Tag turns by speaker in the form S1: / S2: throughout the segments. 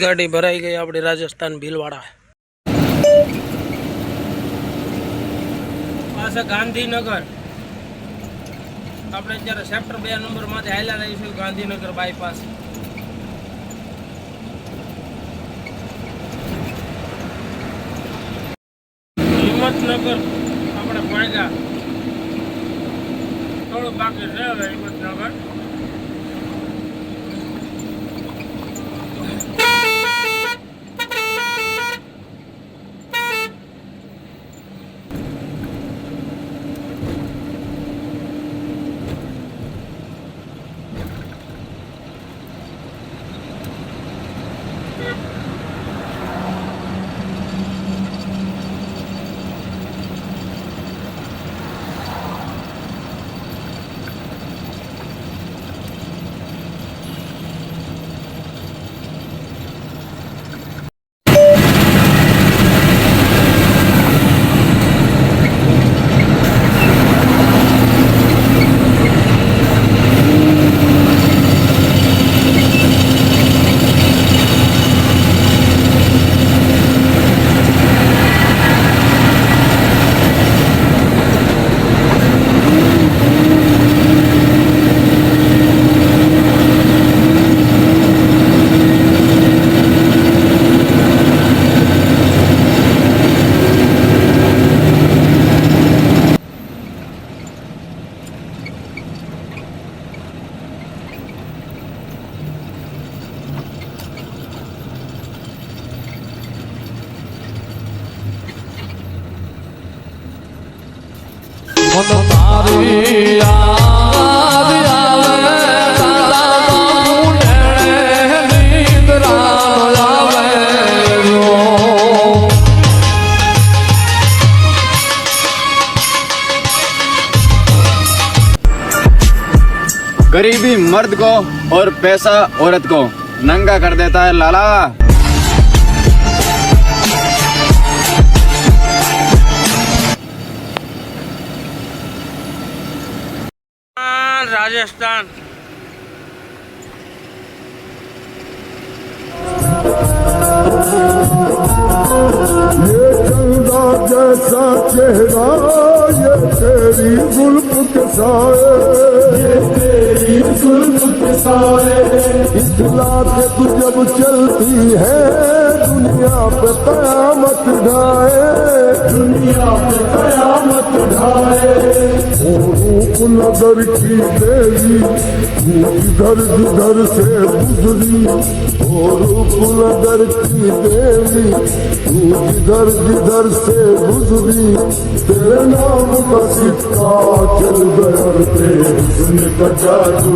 S1: गाड़ी भराई गई अपने राजस्थान भीलवाड़ा पास गांधीनगर अपने अत्यारे सेक्टर 2 नंबर में हाल्या रहीशुं गांधीनगर बायपास हिम्मतनगर अपने पहुंचा थोड़ा बाकी है हिम्मतनगर
S2: मन तारी याद आवे तारा मुने नींदरा आवे रो
S3: गरीबी मर्द को और पैसा औरत को नंगा कर देता है लाला।
S1: राजस्थान
S4: ये चंदा जैसा चेहरा ये तेरी जुल्फ के साए ये तेरी जुल्फ के साए इतला के तू जब चलती है दुनिया पे कयामत ढाए दुनिया पे कयामत ढाए रूप नजर की देवी तू इधर जिधर से गुजरी रूप नजर की देवी तू जिधर जिधर से गुजरी तेरे नाम का सिक्का चल गया रे हुस्न का जादू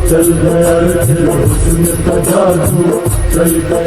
S4: चल गया रे हुस्न का जादू चल गया।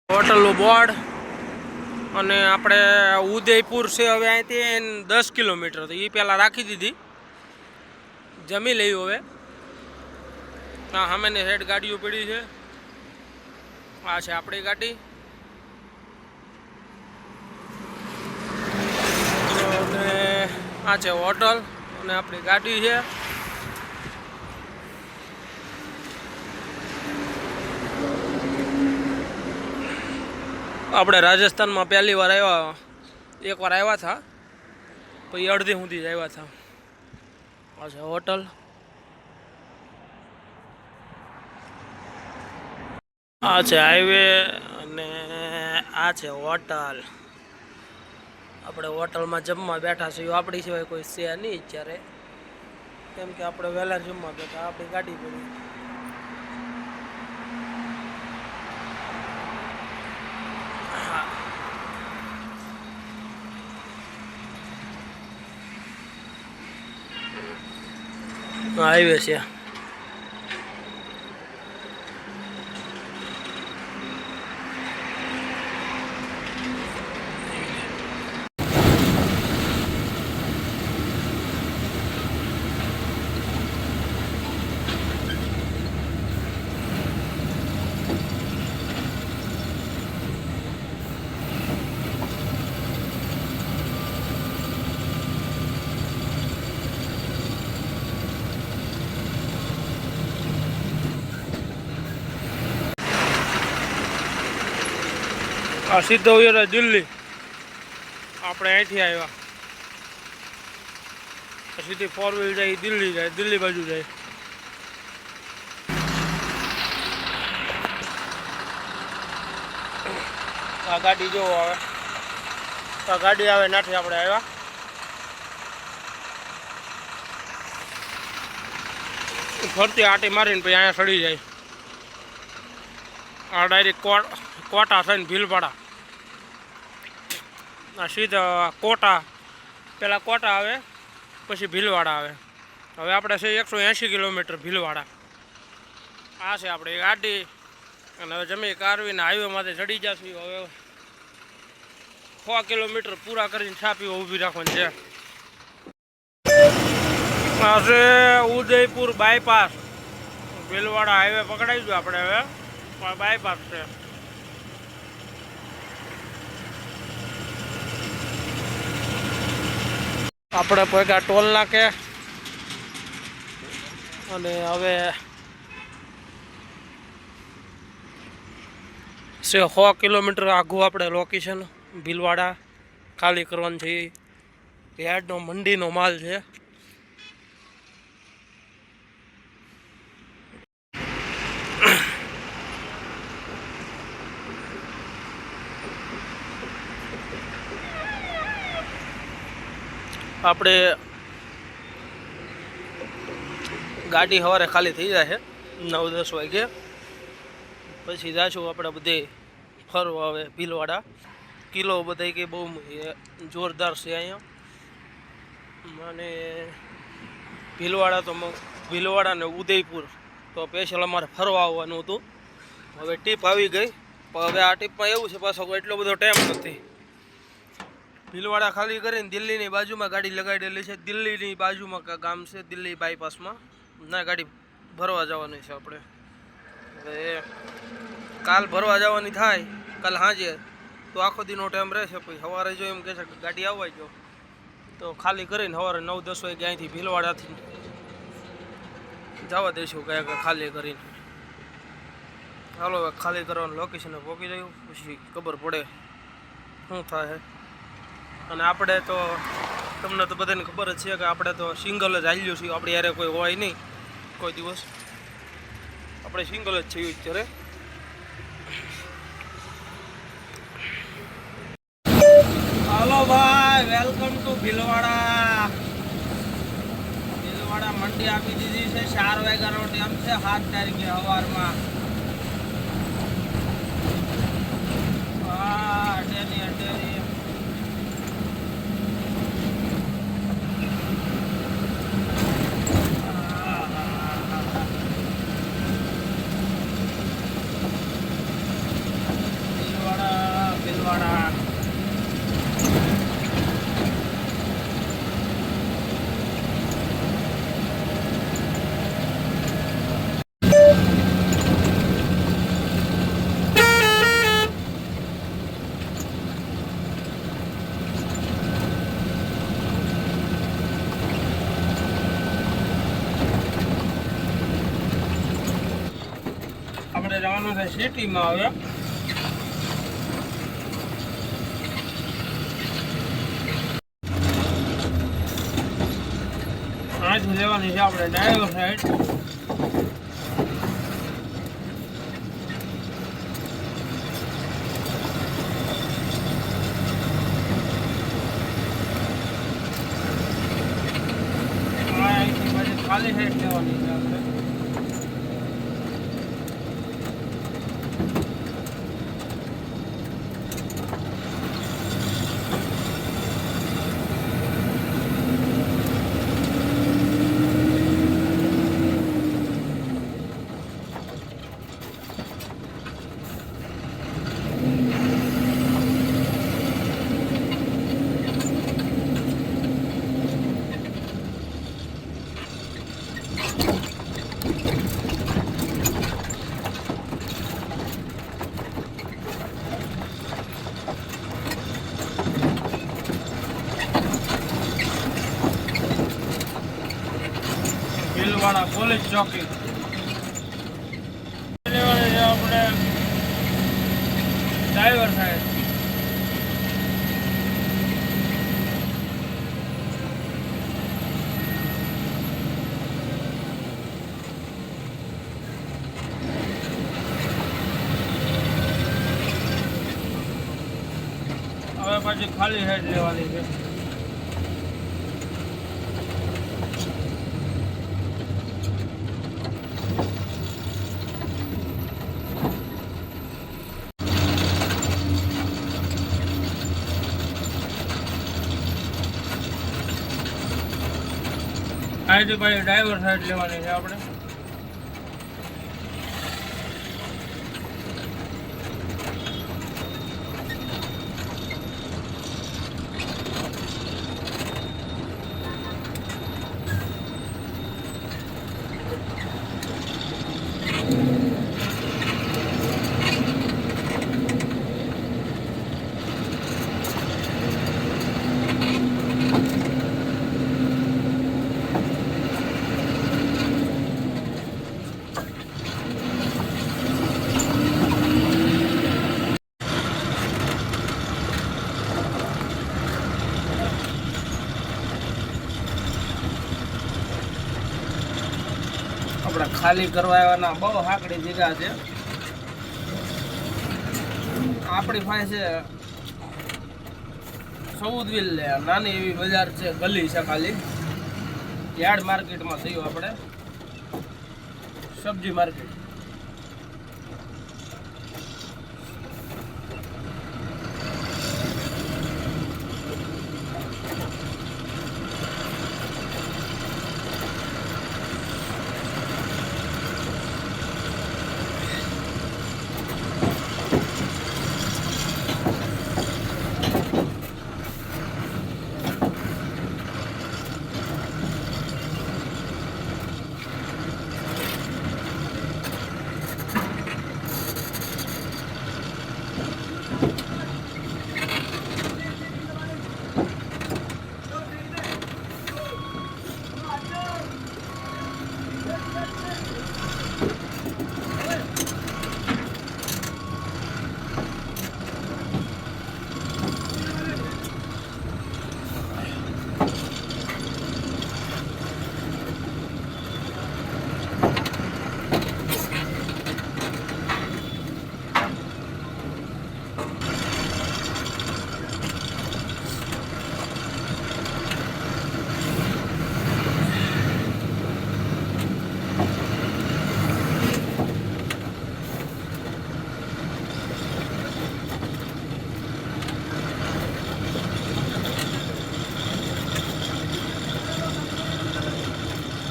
S1: હોટલનું બોર્ડ અને આપણે ઉદયપુર છે હવે અહીંથી 10 કિલોમીટર તો એ પહેલાં રાખી દીધી જમી લઈ હવે હા સામેની સાઈડ ગાડીઓ પડી છે આ છે આપણી ગાડી અને આ છે હોટલ અને આપણી ગાડી છે આપણે રાજસ્થાનમાં પહેલી વાર આવ્યા એકવાર આવ્યા હતા પછી અડધી સુધી જ આવ્યા હતા આ છે હોટલ આ છે હાઈવે અને આ છે હોટલ આપણે હોટલમાં જમવા બેઠા છીએ આપણી સિવાય કોઈ છે નહીં અત્યારે કેમ કે આપણે વહેલા જમવા બેઠા આપણી ગાડી પડી હાઈવે છે. આ સીધો ઉયરો દિલ્હી. આપણે અહીંથી આવ્યા સીધી 4 વ્હીલ જાય દિલ્હી જાય, દિલ્હી બાજુ જાય. આ ગાડી જો આવે, આ ગાડી આવે નાથી આપણે આવ્યા. ફરતી આટી મારીને પછી અહીંયા સડી જાય. આ ડાયરેક્ટ કોટા થઈને ભીલવાડા. આ સીધા કોટા, પહેલાં કોટા આવે પછી ભીલવાડા આવે. હવે આપણે છે 180 કિલોમીટર ભીલવાડા. આ છે આપણે ગાડી. અને હવે જમી કારવીને હાઈવેમાંથી ચડી જશું. હવે 6 કિલોમીટર પૂરા કરીને છાપી ઊભી રાખવાની છે. આ છે ઉદયપુર બાયપાસ. ભીલવાડા હાઈવે પકડાઈશું આપણે. હવે બાયપાસ છે. આપણે પહોંચ્યા ટોલ નાકે. અને હવે 6 કિલોમીટર આઘું આપણે લોકેશન ભીલવાડા ખાલી કરવાનું છે. યાર્ડનો મંડીનો માલ છે. આપણે ગાડી સવારે ખાલી થઈ જાય 9-10 વાગે. પછી જાશું આપણે બધે ફરવા. આવે ભીલવાડા કિલ્લો બધા કે બહુ જોરદાર છે અહીંયા. અને ભીલવાડા ને ઉદયપુર તો સ્પેશિયલ અમારે ફરવા આવવાનું હતું. હવે ટીપ આવી ગઈ. પણ હવે આ ટીપમાં એવું છે પાછો એટલો બધો ટાઈમ નથી. ભીલવાડા ખાલી કરીને દિલ્હીની બાજુમાં ગાડી લગાડેલી છે. દિલ્હીની બાજુમાં ગામ છે દિલ્હી બાયપાસમાં. ના ગાડી ભરવા જવાની છે આપણે. હવે કાલ ભરવા જવાની થાય કાલ સાંજે તો આખો દીનો ટાઈમ રહેશે. પછી સવારે જો એમ કહે છે કે ગાડી આવવા જો તો ખાલી કરીને સવારે 9-10 વાગે અહીંથી ભીલવાડાથી જવા દઈશું કંઈક ખાલી કરીને. ચાલો હવે ખાલી કરવાનું લોકેશને પહોંચી જયું પછી ખબર પડે શું થાય. અને આપણે તો તમને તો બધાને ખબર જ છે કે આપણે તો સિંગલ જ હાલ્યું છીએ. આપણે યારે કોઈ હોય નહીં કોઈ દિવસ. આપણે સિંગલ જ છીએ અત્યારે. હાલો ભાઈ, વેલકમ ટુ ભીલવાડા. ભીલવાડા મંડી આપી દીધી છે. 4 વાગ્યાનો ટાઈમ છે. 7 તારીખે સવારમાં. હા અડેની અડેની. ભીલવાડા આપણે જવાનું છે સિટીમાં. હવે અહીંથી લેવાની છે આપણે ડાયો સાઈડ. અહીંથી પછી ખાલી સાઈડ લેવાની છે આપણે. ઉમરાળા પોલીસ ચોકી લેવાની છે આપણે ડ્રાઈવર સાહેબ. હવે પછી ખાલી હેડ લેવાની છે. અહીંથી પછી ડ્રાઈવર સાઈડ લેવાની છે આપણે. આપણે ખાલી કરવા આવ્યાના બહુ હાકડી જગ્યા છે. આપણી પાસે સૌદવીલ નાની એવી બજાર છે, ગલી છે ખાલી. યાર્ડ માર્કેટમાં થયું આપણે સબ્જી માર્કેટ.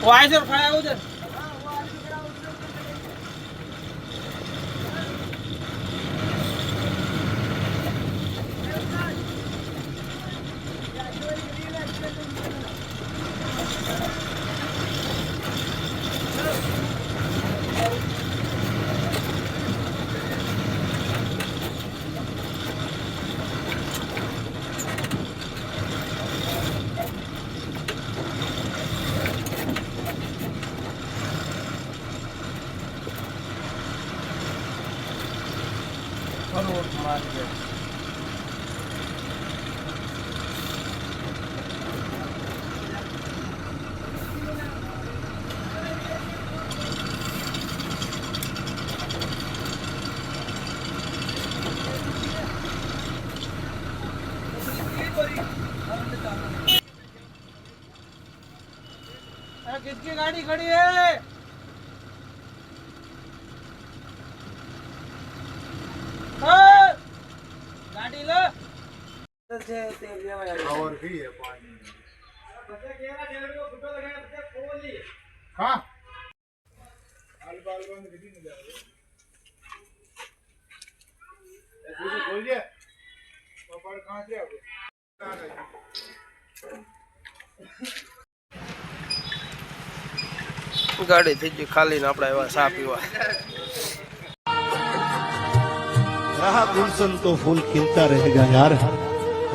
S1: વાયસર ખાય આવું છે. ફરોટ માર્કેટ. किसकी गाड़ी खड़ी है? गाड़ी लो.
S4: और भी है पानी. हाँ बाल बंद किसी नहीं जा रहे. ऐसे बोलिए पापड़ कहाँ से आ गए?
S1: ગાડી થઈ ગઈ ખાલી ને આપણે એવા ચા પીવા.
S5: रहा गुलशन तो फूल खिलता रहेगा यार,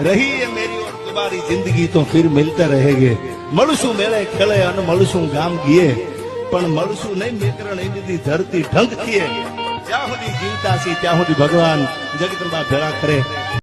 S5: रही है मेरी और तुम्हारी जिंदगी तो फिर मिलते रहेंगे. મળશું મેળે ખેલે અને મળશું ગામ ગીએ, પણ મળશું નહીં મેકરણ એ દીધી ધરતી ઢંક થઈએ જ્યાં સુધી જીવતા છીએ ત્યાં સુધી ભગવાન જગદંબા ભેળા કરે